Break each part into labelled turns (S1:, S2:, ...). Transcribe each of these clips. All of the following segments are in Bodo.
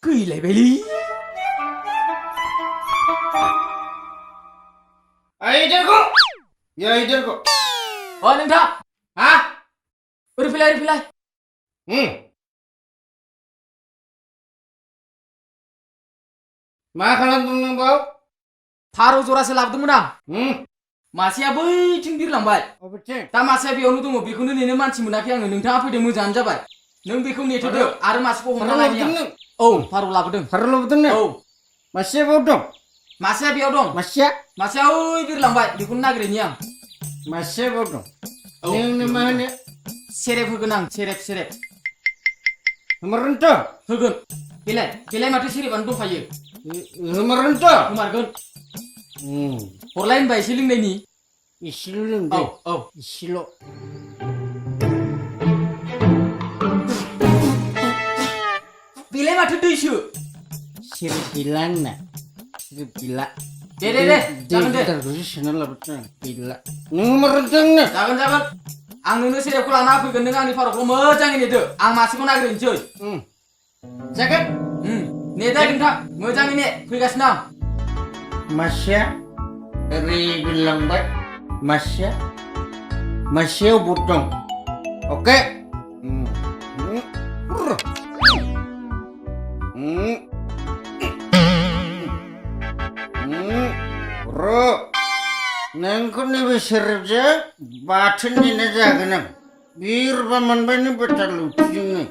S1: गैलायबायलै
S2: इधरको या इधरको
S1: अ नोंथां
S2: हा
S1: ओरै फैलाय
S2: मा खालामदों नों बाव
S1: फारौ जरासे लाबोदोंमोन आं
S2: Hmm.
S1: मासेया बैथिं बिरलांबाय
S2: अबेथिं
S1: दा मासेया बेयावनो दङ बेखौनो नेनो मानसि मोनाखै आङो नोंथाङा फैदों मोजाङानो जाबाय नों बेखौ नेथ'दो आरो मासेखौ हमना लायनि आं औ फारौ लाबोदों
S2: फारौ लाबोदों ना
S1: औ
S2: मासेया बाव दं
S1: मासेया बेयाव दं मासेया ओइ बिरलांबाय बेखौनो नागिरहैनि आं
S2: मासेया बाव दं
S1: औ
S2: नोंनो मा होनो
S1: सेरेब होगोन आं सेरेब
S2: होमारगोनथ'
S1: होगोन बेलाय माथो सेरेबानो दंखायो
S2: होमारगोनथ'
S1: होमारगोन हरलाय होनबा एसे लोंनायनि
S2: इसेल' लोंदो
S1: औ
S2: इसेल'
S1: बेलाय माथो दैसो
S2: सेरेब गैला आंना सेरेब गैला
S1: दे जागोन दे
S2: गिटारखौसो सोना लाबोदों आं गैला नों होमारगोन नोंनो
S1: जागोन आं नोंनो सेरेबखौ लाना फैगोन नों आंनि फारौखौ मोजाङै नेदो आं मासेखौ नागिरहैनोसै
S2: जागोन
S1: नेदो नोंथां मोजाङै ने फैगासिनो आं
S2: मासेया ओरै बिरलांबाय मासेयाव बट दं अके नोंखौ नैबे सेरेबजों बाथोन देना जागोन आं बिरबा मोनबाय नों बेटा लुथिजोंनो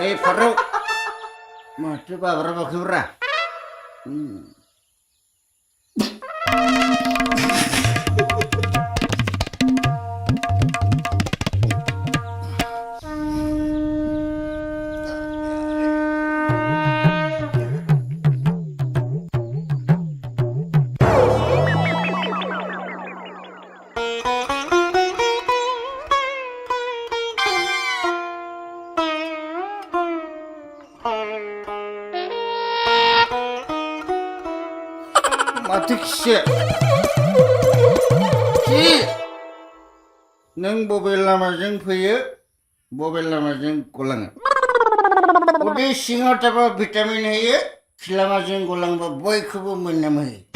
S2: ओइ फारौ माथो बाब्राबाखैब्रा माथो खि नों बबे लामाजों फैयो बबे लामाजों गलाङो उदै सिङाव थाबा भिटामिन होयो खि लामाजों गलांबा बयखौबो मोनाम होयो